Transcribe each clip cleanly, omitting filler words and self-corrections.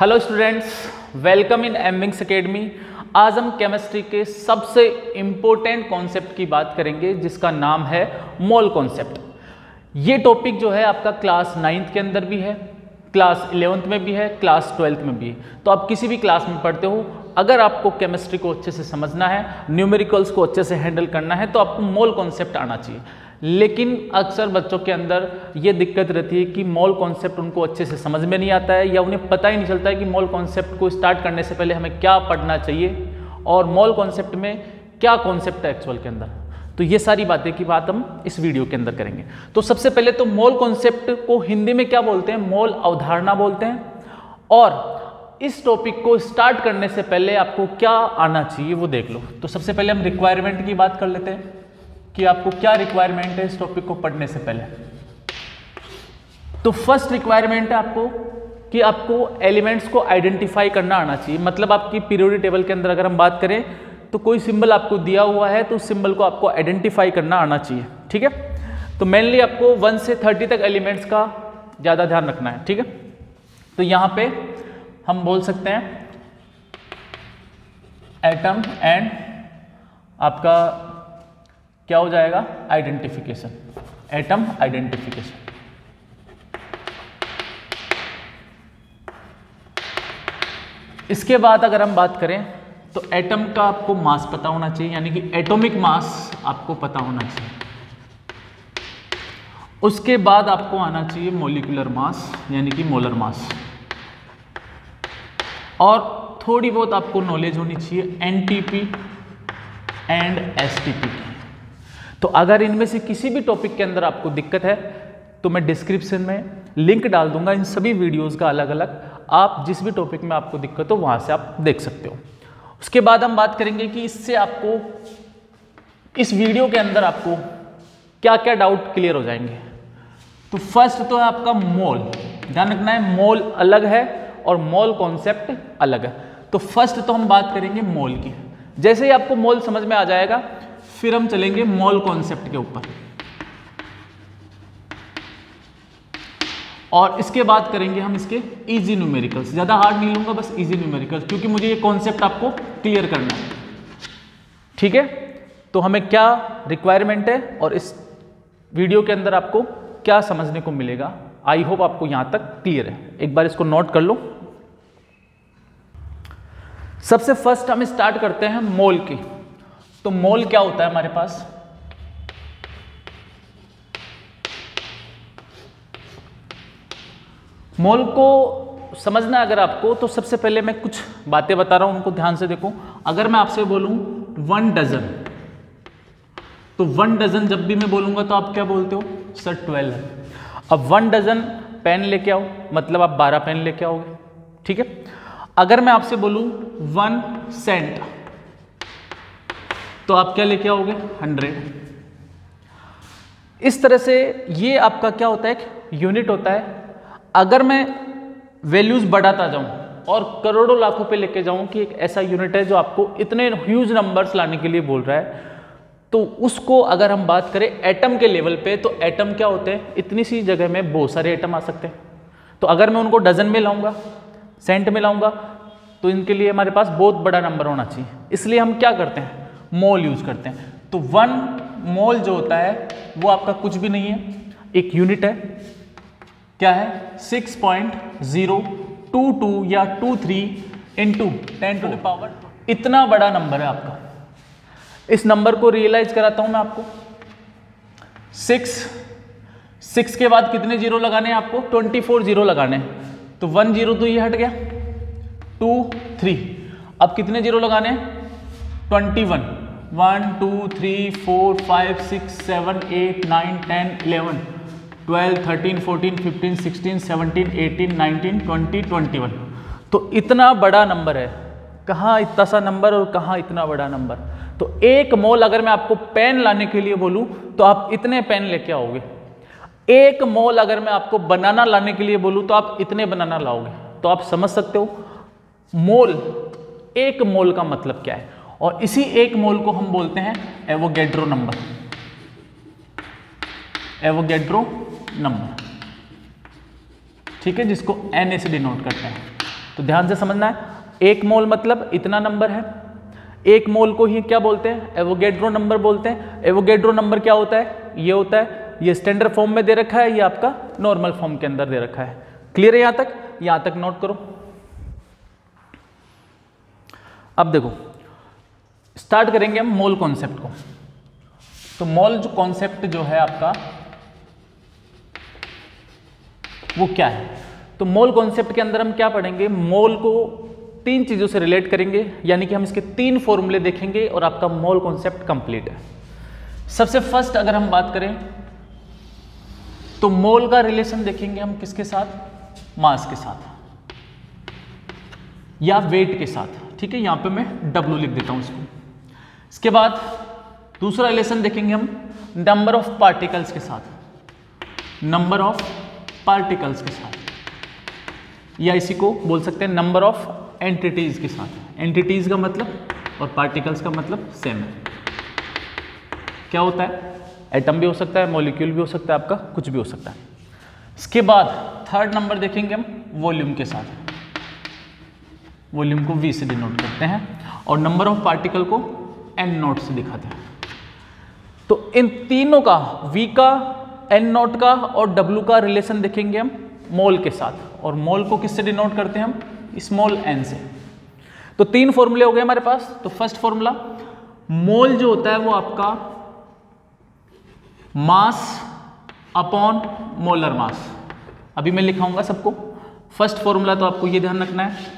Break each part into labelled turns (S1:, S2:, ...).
S1: Hello students, welcome in एमविंग्स academy. आज हम केमिस्ट्री के सबसे इम्पोर्टेंट कॉन्सेप्ट की बात करेंगे जिसका नाम है मोल कॉन्सेप्ट। ये टॉपिक जो है आपका क्लास 9th के अंदर भी है, क्लास 11th में भी है, क्लास 12th में भी है। तो आप किसी भी क्लास में पढ़ते हो, अगर आपको केमिस्ट्री को अच्छे से समझना है, न्यूमेरिकल्स को अच्छे से हैंडल करना है, तो आपको मोल कॉन्सेप्ट आना चाहिए। लेकिन अक्सर बच्चों के अंदर ये दिक्कत रहती है कि मोल कॉन्सेप्ट उनको अच्छे से समझ में नहीं आता है, या उन्हें पता ही नहीं चलता है कि मोल कॉन्सेप्ट को स्टार्ट करने से पहले हमें क्या पढ़ना चाहिए और मोल कॉन्सेप्ट में क्या कॉन्सेप्ट है एक्चुअल के अंदर। तो ये सारी बातें की बात हम इस वीडियो के अंदर करेंगे। तो सबसे पहले तो मोल कॉन्सेप्ट को हिंदी में क्या बोलते हैं? मोल अवधारणा बोलते हैं। और इस टॉपिक को स्टार्ट करने से पहले आपको क्या आना चाहिए वो देख लो। तो सबसे पहले हम रिक्वायरमेंट की बात कर लेते हैं कि आपको क्या रिक्वायरमेंट है इस टॉपिक को पढ़ने से पहले। तो फर्स्ट रिक्वायरमेंट है आपको कि आपको एलिमेंट्स को आइडेंटिफाई करना आना चाहिए। मतलब आपकी पीरियोडिक टेबल के अंदर अगर हम बात करें तो कोई सिंबल आपको दिया हुआ है तो उस सिंबल को आपको आइडेंटिफाई करना आना चाहिए। ठीक है, तो मेनली आपको 1 से 30 तक एलिमेंट्स का ज़्यादा ध्यान रखना है। ठीक है, तो यहाँ पे हम बोल सकते हैं एटम एंड आपका क्या हो जाएगा? Identification, atom identification. इसके बाद अगर हम बात करें तो एटम का आपको मास पता होना चाहिए, यानी कि एटॉमिक मास आपको पता होना चाहिए। उसके बाद आपको आना चाहिए मॉलिक्यूलर मास, यानी कि मोलर मास। और थोड़ी बहुत आपको नॉलेज होनी चाहिए एनटीपी एंड एसटीपी की। तो अगर इनमें से किसी भी टॉपिक के अंदर आपको दिक्कत है तो मैं डिस्क्रिप्शन में लिंक डाल दूंगा इन सभी वीडियोस का अलग अलग। आप जिस भी टॉपिक में आपको दिक्कत हो वहां से आप देख सकते हो। उसके बाद हम बात करेंगे कि इससे आपको इस वीडियो के अंदर आपको क्या क्या डाउट क्लियर हो जाएंगे। तो फर्स्ट तो है आपका मोल। ध्यान रखना है, मोल अलग है और मोल कॉन्सेप्ट अलग है। तो फर्स्ट तो हम बात करेंगे मोल की। जैसे ही आपको मोल समझ में आ जाएगा फिर हम चलेंगे मोल कॉन्सेप्ट के ऊपर, और इसके बाद करेंगे हम इसके इजी न्यूमेरिकल्स। ज़्यादा हार्ड नहीं लूंगा, बस इजी न्यूमेरिकल्स, क्योंकि मुझे ये कॉन्सेप्ट आपको क्लियर करना है। ठीक है, तो हमें क्या रिक्वायरमेंट है और इस वीडियो के अंदर आपको क्या समझने को मिलेगा, आई होप आपको यहां तक क्लियर है। एक बार इसको नोट कर लो। सबसे फर्स्ट हम स्टार्ट करते हैं मोल की। तो मोल क्या होता है हमारे पास? मोल को समझना अगर आपको, तो सबसे पहले मैं कुछ बातें बता रहा हूं, उनको ध्यान से देखो। अगर मैं आपसे बोलूं 1 डजन, तो 1 डजन जब भी मैं बोलूंगा तो आप क्या बोलते हो? सर 12 है। अब 1 डजन पेन लेके आओ, मतलब आप 12 पेन लेके आओगे। ठीक है, अगर मैं आपसे बोलूं 1 सेंट, तो आप क्या लेके आओगे? 100। इस तरह से ये आपका क्या होता है? एक यूनिट होता है। अगर मैं वैल्यूज बढ़ाता जाऊं और करोड़ों लाखों पे लेके जाऊं कि एक ऐसा यूनिट है जो आपको इतने ह्यूज नंबर्स लाने के लिए बोल रहा है, तो उसको अगर हम बात करें एटम के लेवल पे, तो एटम क्या होते हैं? इतनी सी जगह में बहुत सारे एटम आ सकते हैं। तो अगर मैं उनको डजन में लाऊंगा, सेंट में लाऊंगा, तो इनके लिए हमारे पास बहुत बड़ा नंबर होना चाहिए। इसलिए हम क्या करते हैं? मोल यूज करते हैं। तो 1 मोल जो होता है वो आपका कुछ भी नहीं है, एक यूनिट है। क्या है? 6.022 या 23 इंटू 10 टू द पावर। इतना बड़ा नंबर है आपका। इस नंबर को रियलाइज कराता हूं मैं आपको। 6 के बाद कितने जीरो लगाने हैं आपको? 24 जीरो लगाने हैं। तो 1 जीरो तो ये हट गया, 2 3। अब कितने जीरो लगाने हैं? 21। 1 2 3 4 5 6 7 8 9 10 11 12 13 14 15 16 17 18 19 20 21। तो इतना बड़ा नंबर है। कहाँ इतना सा नंबर और कहाँ इतना बड़ा नंबर? तो एक मोल अगर मैं आपको पेन लाने के लिए बोलूं तो आप इतने पेन लेके आओगे। एक मोल अगर मैं आपको बनाना लाने के लिए बोलूं तो आप इतने बनाना लाओगे। तो आप समझ सकते हो मोल, एक मोल का मतलब क्या है। और इसी एक मोल को हम बोलते हैं एवोगैड्रो नंबर। एवोगैड्रो नंबर, ठीक है, जिसको Na से डिनोट करते हैं। तो ध्यान से समझना है, 1 मोल मतलब इतना नंबर है। 1 मोल को ही क्या बोलते हैं? एवोगैड्रो नंबर बोलते हैं। एवोगैड्रो नंबर क्या होता है? ये होता है, ये स्टैंडर्ड फॉर्म में दे रखा है, ये आपका नॉर्मल फॉर्म के अंदर दे रखा है। क्लियर है यहां तक? यहां तक नोट करो। अब देखो, स्टार्ट करेंगे हम मोल कॉन्सेप्ट को। तो मोल जो कॉन्सेप्ट जो है आपका वो क्या है? तो मोल कॉन्सेप्ट के अंदर हम क्या पढ़ेंगे? मोल को 3 चीजों से रिलेट करेंगे, यानी कि हम इसके 3 फॉर्मूले देखेंगे और आपका मोल कॉन्सेप्ट कंप्लीट है। सबसे फर्स्ट अगर हम बात करें तो मोल का रिलेशन देखेंगे हम किसके साथ? मास के साथ या वेट के साथ। ठीक है, यहां पे मैं W लिख देता हूं इसको। इसके बाद दूसरा रिलेशन देखेंगे हम नंबर ऑफ पार्टिकल्स के साथ, नंबर ऑफ पार्टिकल्स के साथ, या इसी को बोल सकते हैं नंबर ऑफ एंटिटीज के साथ। एंटिटीज का मतलब और पार्टिकल्स का मतलब सेम है। क्या होता है? एटम भी हो सकता है, मॉलिक्यूल भी हो सकता है, आपका कुछ भी हो सकता है। इसके बाद थर्ड नंबर देखेंगे हम वॉल्यूम के साथ। वॉल्यूम को V से डिनोट करते हैं और नंबर ऑफ पार्टिकल को N नोट से दिखाते हैं। तो इन तीनों का, V का, N नोट का और W का रिलेशन देखेंगे हम मोल के साथ। और मोल को किससे डिनोट करते हैं हम? स्मॉल n से। तो 3 फॉर्मूले हो गए हमारे पास। तो फर्स्ट फॉर्मूला, मोल जो होता है वो आपका मास अपॉन मोलर मास। अभी मैं लिखाऊंगा सबको। फर्स्ट फॉर्मूला तो आपको ये ध्यान रखना है।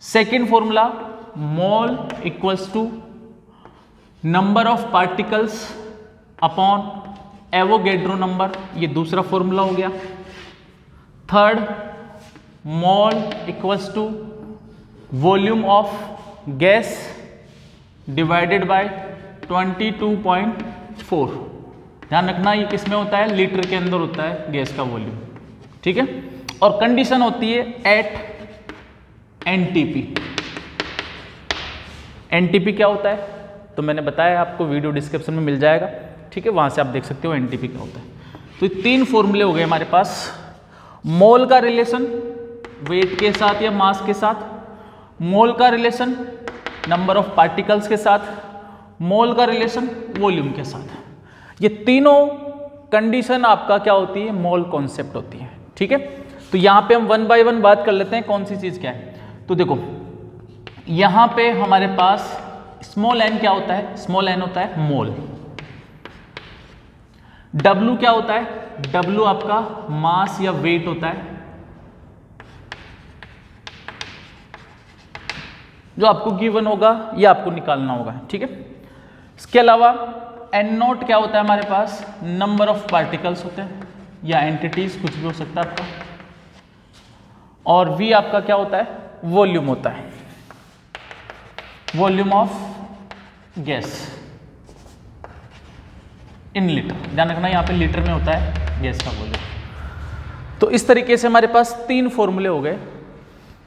S1: Second formula, mole equals to number of particles upon Avogadro number, ये दूसरा फॉर्मूला हो गया। Third, mole equals to volume of gas divided by 22.4। ध्यान रखना ये किस में होता है? लीटर के अंदर होता है गैस का वॉल्यूम। ठीक है, और कंडीशन होती है एट एनटीपी। एनटीपी क्या होता है? तो मैंने बताया आपको, वीडियो डिस्क्रिप्शन में मिल जाएगा। ठीक है, वहां से आप देख सकते हो एनटीपी क्या होता है। तो ये 3 फॉर्मूले हो गए हमारे पास। मोल का रिलेशन वेट के साथ या मास के साथ, मोल का रिलेशन नंबर ऑफ पार्टिकल्स के साथ, मोल का रिलेशन वॉल्यूम के साथ। ये तीनों कंडीशन आपका क्या होती है? मोल कॉन्सेप्ट होती है। ठीक है, तो यहां पे हम 1 बाय 1 बात कर लेते हैं कौन सी चीज क्या है। तो देखो, यहां पे हमारे पास स्मॉल n क्या होता है? स्मॉल n होता है मोल। W क्या होता है? W आपका मास या वेट होता है, जो आपको गिवन होगा या आपको निकालना होगा। ठीक है, इसके अलावा N नोट क्या होता है हमारे पास? नंबर ऑफ पार्टिकल्स होते हैं या एंटिटीज, कुछ भी हो सकता है आपका। और V आपका क्या होता है? वॉल्यूम होता है, volume of gas in litre. ध्यान रखना यहाँ पे लीटर में होता है गैस का वॉल्यूम। तो इस तरीके से हमारे पास 3 फॉर्मूले हो गए।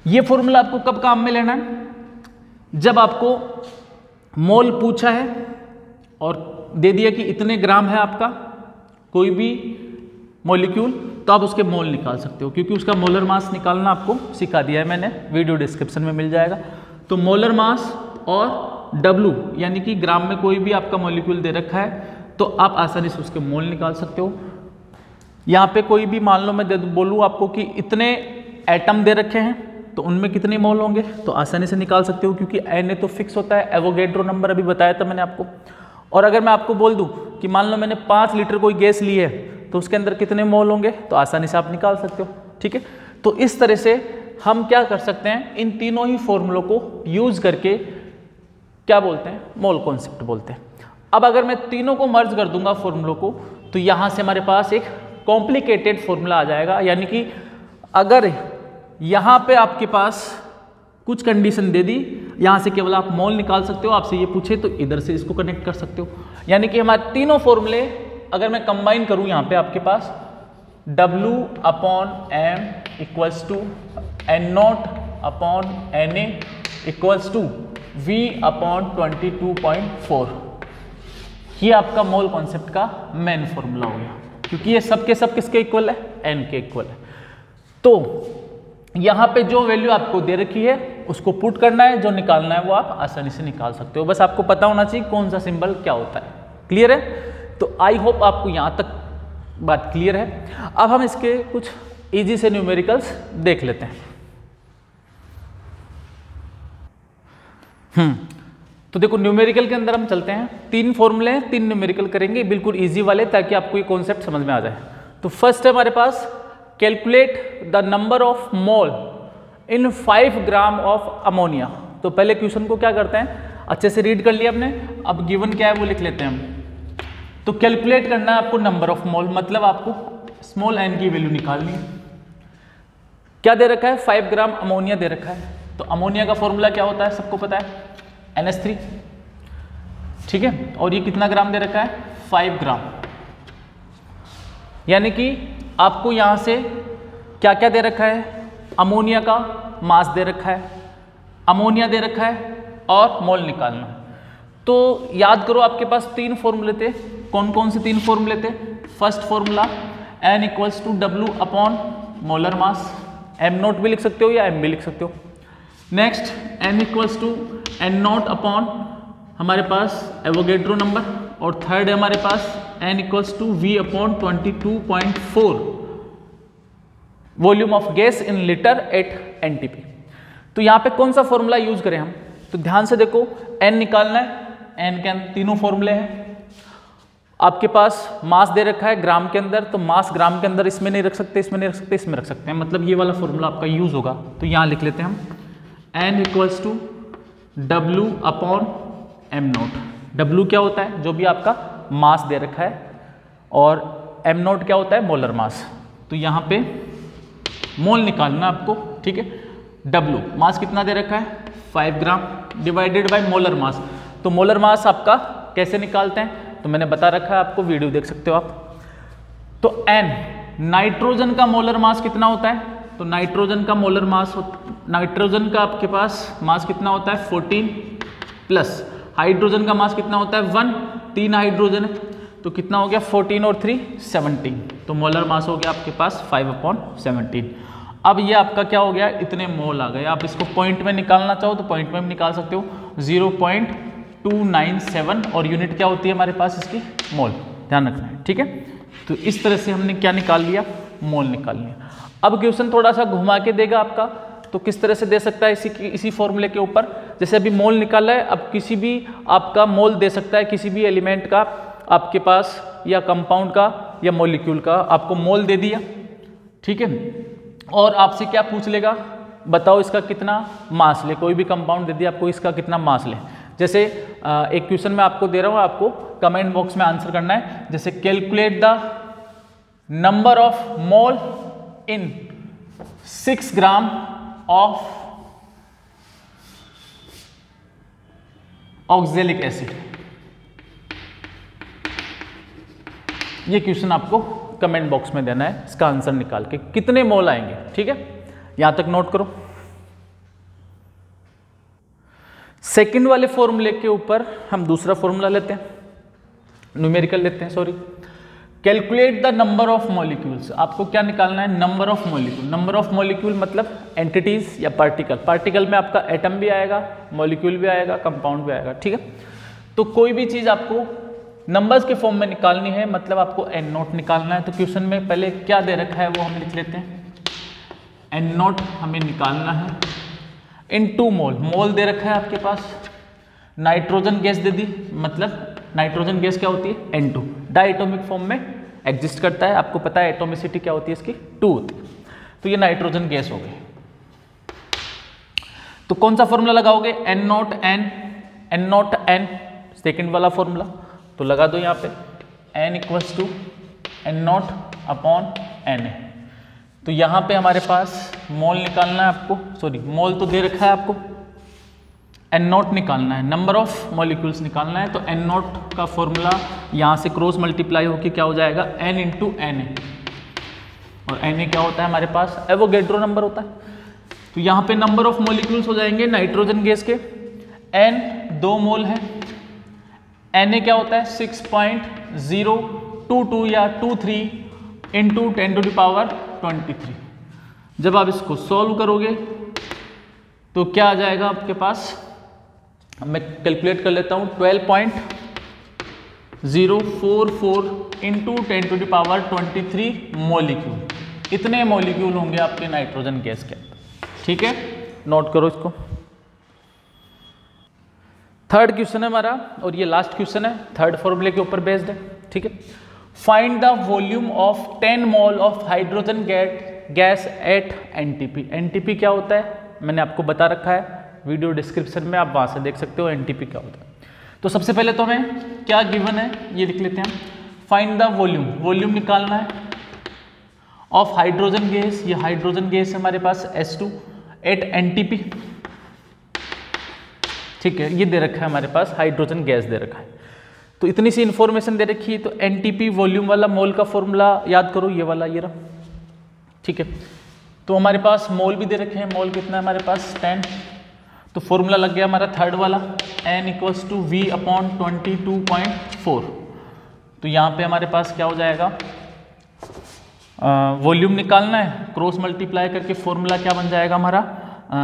S1: ये फॉर्मूला आपको कब काम में लेना है? जब आपको मोल पूछा है और दे दिया कि इतने ग्राम है आपका कोई भी मॉलिक्यूल, तो आप उसके मोल निकाल सकते हो, क्योंकि उसका मोलर मास निकालना आपको सिखा दिया है मैंने, वीडियो डिस्क्रिप्शन में मिल जाएगा। तो मोलर मास और W यानी कि ग्राम में कोई भी आपका मॉलिक्यूल दे रखा है तो आप आसानी से उसके मोल निकाल सकते हो। यहाँ पे कोई भी मान लो मैं बोलूँ आपको कि इतने एटम दे रखे हैं तो उनमें कितने मोल होंगे, तो आसानी से निकाल सकते हो, क्योंकि Na तो फिक्स होता है, एवोगैड्रो नंबर अभी बताया था मैंने आपको। और अगर मैं आपको बोल दूं कि मान लो मैंने 5 लीटर कोई गैस ली है तो उसके अंदर कितने मोल होंगे, तो आसानी से आप निकाल सकते हो। ठीक है, तो इस तरह से हम क्या कर सकते हैं, इन तीनों ही फॉर्मूलों को यूज करके क्या बोलते हैं? मोल कॉन्सेप्ट बोलते हैं। अब अगर मैं तीनों को मर्ज कर दूंगा फॉर्मूलों को, तो यहां से हमारे पास एक कॉम्प्लिकेटेड फॉर्मूला आ जाएगा। यानी कि अगर यहां पे आपके पास कुछ कंडीशन दे दी, यहां से केवल आप मोल निकाल सकते हो, आपसे ये पूछे तो इधर से इसको कनेक्ट कर सकते हो। यानी कि हमारे तीनों फॉर्मूले अगर मैं कंबाइन करूं, यहां पे आपके पास W upon M equals to N0 upon Na equals to V upon 22.4, ये आपका मोल कॉन्सेप्ट का मेन फॉर्मूला हो गया, क्योंकि ये सब के सब किसके इक्वल है? N के इक्वल है। तो यहाँ पे जो वैल्यू आपको दे रखी है उसको पुट करना है, जो निकालना है वो आप आसानी से निकाल सकते हो। बस आपको पता होना चाहिए कौन सा सिंबल क्या होता है। क्लियर है? तो आई होप आपको यहाँ तक बात क्लियर है। अब हम इसके कुछ इजी से न्यूमेरिकल्स देख लेते हैं। तो देखो न्यूमेरिकल के अंदर हम चलते हैं, 3 फॉर्मूले हैं, 3 न्यूमेरिकल करेंगे बिल्कुल इजी वाले, ताकि आपको ये कॉन्सेप्ट समझ में आ जाए। तो फर्स्ट है हमारे पास calculate the number of mole in 5 gram of ammonia. तो पहले क्वेश्चन को क्या करते हैं, अच्छे से रीड कर लिया आपने, अब गिवन क्या है वो लिख लेते हैं हम। तो कैलकुलेट करना है आपको नंबर ऑफ मोल, मतलब आपको स्मॉल n की वैल्यू निकालनी है। क्या दे रखा है, 5 ग्राम अमोनिया दे रखा है। तो अमोनिया का फॉर्मूला क्या होता है, सबको पता है, NH3, ठीक है। और ये कितना ग्राम दे रखा है, 5 ग्राम। यानी कि आपको यहां से क्या क्या दे रखा है, अमोनिया का मास दे रखा है, अमोनिया दे रखा है और मोल निकालना है। तो याद करो आपके पास 3 फॉर्मूले थे। कौन कौन से 3 फॉर्मूले थे? First formula N = W upon molar mass, m0 भी लिख सकते हो या m भी लिख सकते हो। नेक्स्ट N = N0 अपॉन हमारे पास एवोगेड्रो नंबर, और थर्ड है हमारे पास N = V upon 22.4 volume of gas in litre at NTP। तो यहाँ पे कौन सा फॉर्मूला यूज करें हम, तो ध्यान से देखो, N निकालना है, N के अंदर तीनों फॉर्मूले हैं। आपके पास मास दे रखा है ग्राम के अंदर, तो मास ग्राम के अंदर इसमें नहीं रख सकते, इसमें नहीं रख सकते, इसमें रख सकते हैं, मतलब ये वाला फॉर्मूला आपका यूज होगा। तो यहाँ लिख लेते हैं हम N = W upon m0। W क्या होता है, जो भी आपका मास दे रखा है, और m0 क्या होता है, मोलर मास। तो यहाँ पे मोल निकालना आपको, ठीक है। W मास कितना दे रखा है, 5 gram divided by molar mass. तो मोलर मास आपका कैसे निकालते हैं, तो मैंने बता रखा है आपको, वीडियो देख सकते हो आप। तो N नाइट्रोजन का मोलर मास कितना होता है, तो नाइट्रोजन का मोलर मास, नाइट्रोजन का आपके पास मास कितना होता है 14, प्लस हाइड्रोजन का मास कितना होता है 1, 3 हाइड्रोजन है, तो कितना हो गया 14 और 3 17। तो मोलर मास हो गया आपके पास 5/17। अब ये आपका क्या हो गया, इतने मोल आ गए। आप इसको पॉइंट में निकालना चाहो तो पॉइंट में भी निकाल सकते हो, 0.297, और यूनिट क्या होती है हमारे पास इसकी, मोल, ध्यान रखना है, ठीक है। तो इस तरह से हमने क्या निकाल लिया, मोल निकाल लिया। अब क्वेश्चन थोड़ा सा घुमा के देगा आपका, तो किस तरह से दे सकता है इसी फॉर्मूले के ऊपर। जैसे अभी मोल निकाला है, अब किसी भी आपका मोल दे सकता है, किसी भी एलिमेंट का आपके पास, या कंपाउंड का या मॉलिक्यूल का, आपको मोल दे दिया, ठीक है। और आपसे क्या पूछ लेगा, बताओ इसका कितना मास ले, कोई भी कंपाउंड दे दिया आपको, इसका कितना मास ले। जैसे एक क्वेश्चन मैं आपको दे रहा हूँ, आपको कमेंट बॉक्स में आंसर करना है। जैसे calculate the number of mole in 6 gram of oxalic acid. ये क्वेश्चन आपको कमेंट बॉक्स में देना है, इसका आंसर निकाल के कितने मोल आएंगे, ठीक है। यहां तक नोट करो। सेकंड वाले फॉर्मूले के ऊपर हम दूसरा फॉर्मूला लेते हैं, न्यूमेरिकल लेते हैं, sorry. Calculate the number of molecules. आपको क्या निकालना है, number of molecule. Number of molecule मतलब एंटिटीज या पार्टिकल। पार्टिकल में आपका एटम भी आएगा, मॉलिक्यूल भी आएगा, कंपाउंड भी आएगा, ठीक है। तो कोई भी चीज आपको नंबर्स के फॉर्म में निकालनी है, मतलब आपको N0 निकालना है। तो क्वेश्चन में पहले क्या दे रखा है वो हम लिख लेते हैं, N0 हमें निकालना है इन 2 मोल। मोल दे रखा है आपके पास, नाइट्रोजन गैस दे दी, मतलब नाइट्रोजन गैस क्या होती है, N2, डायटोमिक फॉर्म में एग्जिस्ट करता है। आपको पता है एटोमिसिटी क्या होती है इसकी, 2 होती है। तो ये नाइट्रोजन गैस हो गई। तो कौन सा फॉर्मूला लगाओगे, N0N, सेकेंड वाला फॉर्मूला। तो लगा दो यहाँ पे N = N0 अपॉन Na। तो यहाँ पे हमारे पास मोल निकालना है आपको, सॉरी मोल तो दे रखा है आपको, N0 निकालना है, नंबर ऑफ मॉलिक्यूल्स निकालना है। तो N0 का फॉर्मूला यहाँ से क्रॉस मल्टीप्लाई होकर क्या हो जाएगा, N × Na, और Na क्या होता है हमारे पास, एवोगेड्रो नंबर होता है। तो यहाँ पे नंबर ऑफ मॉलिक्यूल्स हो जाएंगे नाइट्रोजन गैस के, N 2 मोल है, Na क्या होता है 6.022 या 23 × 10⁻23। जब आप इसको सॉल्व करोगे तो क्या आ जाएगा आपके पास, मैं कैलकुलेट कर लेता हूँ, 12.044 इंटू 10⁻23 मॉलिक्यूल। इतने मॉलिक्यूल होंगे आपके नाइट्रोजन गैस के अंदर। ठीक है, नोट करो इसको। थर्ड क्वेश्चन है हमारा और ये लास्ट क्वेश्चन है, थर्ड फॉर्मूले के ऊपर बेस्ड है। ठीक है, find the volume of 10 mole of hydrogen gas at NTP. NTP क्या होता है मैंने आपको बता रखा है, वीडियो डिस्क्रिप्शन में आप वहां से देख सकते हो एनटीपी क्या होता है। तो सबसे पहले तो हमें क्या गिवन है ये लिख लेते हैं। फाइंड द वॉल्यूम, वॉल्यूम निकालना है ऑफ हाइड्रोजन गैस, ये हाइड्रोजन गैस है हमारे पास H2 एट एनटीपी। ठीक है, ये दे रखा है हमारे पास, हाइड्रोजन गैस दे रखा है। तो इतनी सी इंफॉर्मेशन दे रखी है, तो एनटीपी वॉल्यूम वाला मोल का फॉर्मूला याद करो, ये वाला ये रहा। ठीक है, तो हमारे पास मोल भी दे रखे हैं, मोल कितना है हमारे पास 10। तो फॉर्मूला लग गया हमारा थर्ड वाला, N = V/22.4। तो यहाँ पे हमारे पास क्या हो जाएगा, वॉल्यूम निकालना है, क्रॉस मल्टीप्लाई करके फॉर्मूला क्या बन जाएगा हमारा,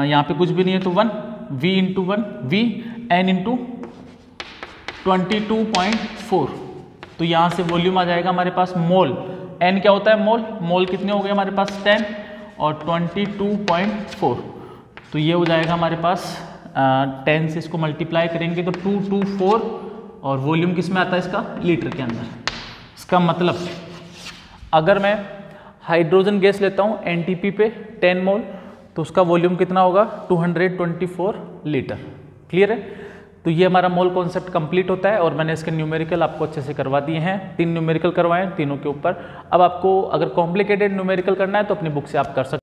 S1: यहाँ पे कुछ भी नहीं है तो 1 V × 1 V N × 22.4। तो यहाँ से वॉल्यूम आ जाएगा हमारे पास मोल। N क्या होता है मोल, मोल कितने हो गए हमारे पास 10 और 22.4। तो ये हो जाएगा हमारे पास 10 से इसको मल्टीप्लाई करेंगे तो 224 और वॉल्यूम किस में आता है इसका, लीटर के अंदर। इसका मतलब अगर मैं हाइड्रोजन गैस लेता हूँ एनटीपी पे 10 मोल तो उसका वॉल्यूम कितना होगा 224 लीटर। क्लियर है, तो ये हमारा मोल कॉन्सेप्ट कंप्लीट होता है और मैंने इसके न्यूमेरिकल आपको अच्छे से करवा दिए हैं, 3 न्यूमेरिकल करवाए, तीनों के ऊपर। अब आपको अगर कॉम्प्लिकेटेड न्यूमेरिकल करना है तो अपनी बुक से आप कर सकते हैं।